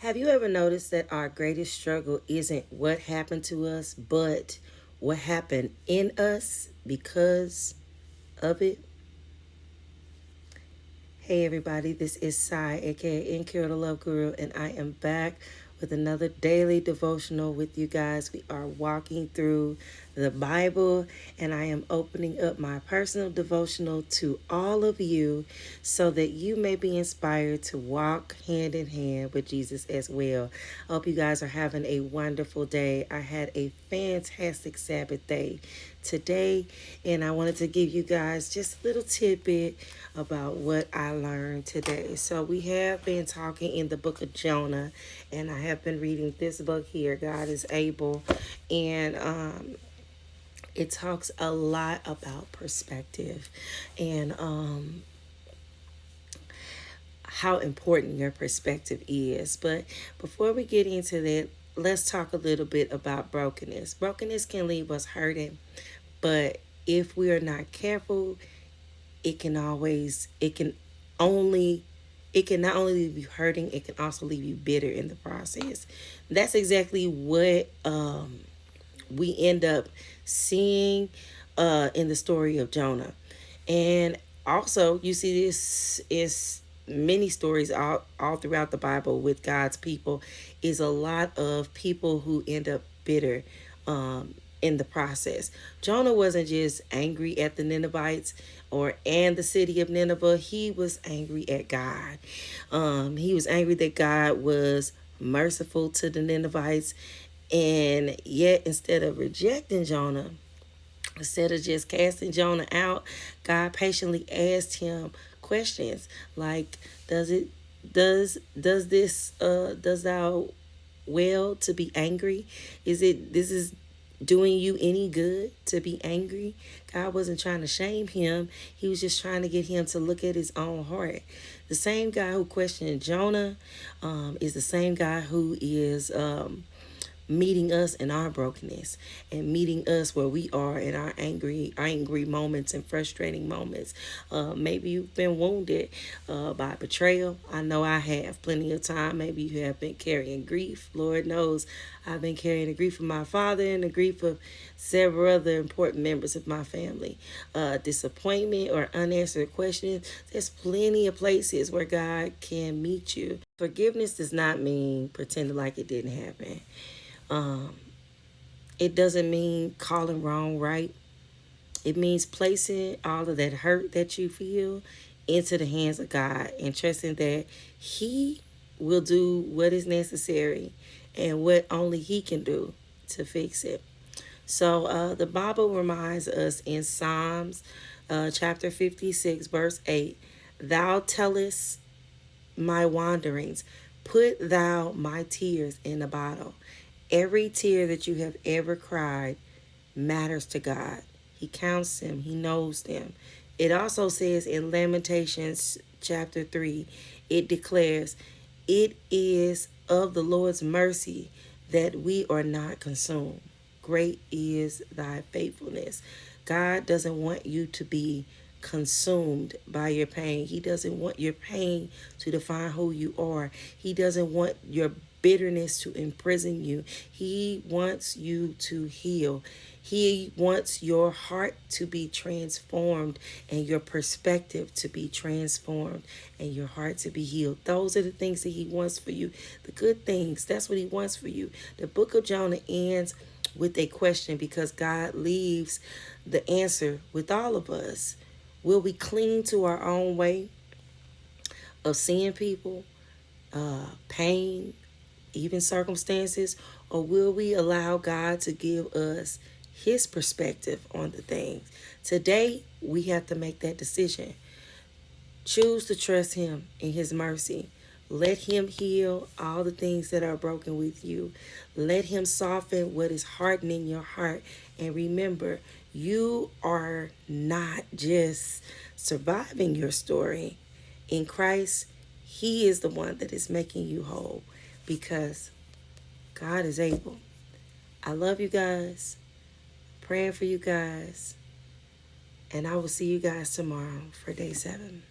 Have you ever noticed that our greatest struggle isn't what happened to us, but what happened in us because of it? Hey everybody, this is Sai, aka Incure the Love Guru, and I am back with another daily devotional with you guys. We are walking through the Bible, and I am opening up my personal devotional to all of you so that you may be inspired to walk hand in hand with Jesus as well. I hope you guys are having a wonderful day. I had a fantastic Sabbath day today, and I wanted to give you guys just a little tidbit about what I learned today. So we have been talking in the book of Jonah, and I have been reading this book here, God is Able, and it talks a lot about perspective and how important your perspective is. But before we get into that, let's talk a little bit about brokenness. Brokenness can leave us hurting, but if we are not careful, it can only it can not only leave you hurting, it can also leave you bitter in the process. That's exactly what we end up seeing in the story of Jonah. And also, you see this is many stories all throughout the Bible with God's people, is a lot of people who end up bitter in the process. Jonah wasn't just angry at the Ninevites and the city of Nineveh. He was angry at God. He was angry that God was merciful to the Ninevites, and yet instead of rejecting Jonah, instead of just casting Jonah out, God patiently asked him questions like, "Does it does this does thou well to be angry? This is doing you any good to be angry?" God wasn't trying to shame him. He was just trying to get him to look at his own heart. The same guy who questioned Jonah is the same guy who is meeting us in our brokenness and meeting us where we are in our angry moments and frustrating moments. Maybe you've been wounded by betrayal. I know I have plenty of time. Maybe you have been carrying grief. Lord knows I've been carrying the grief of my father and the grief of several other important members of my family. Disappointment or unanswered questions. There's plenty of places where God can meet you. Forgiveness does not mean pretending like it didn't happen. Um, it doesn't mean calling wrong right. It means placing all of that hurt that you feel into the hands of God and trusting that He will do what is necessary and what only He can do to fix it. So the Bible reminds us in Psalms chapter 56, verse 8, "Thou tellest my wanderings, put thou my tears in a bottle." Every tear that you have ever cried matters to God. He counts them, He knows them. It also says in Lamentations chapter 3, it declares, "It is of the Lord's mercy that we are not consumed. Great is thy faithfulness." God doesn't want you to be consumed by your pain. He doesn't want your pain to define who you are. He doesn't want your bitterness to imprison you. He wants you to heal. He wants your heart to be transformed and your perspective to be transformed and your heart to be healed. Those are the things that He wants for you. The good things, that's what He wants for you. The book of Jonah ends with a question because God leaves the answer with all of us. Will we cling to our own way of seeing people, pain, even circumstances, or will we allow God to give us His perspective on the things? Today, we have to make that decision. Choose to trust Him in His mercy. Let Him heal all the things that are broken with you. Let Him soften what is hardening your heart. And remember, you are not just surviving your story. In Christ, He is the one that is making you whole because God is able. I love you guys. Praying for you guys. And I will see you guys tomorrow for day 7.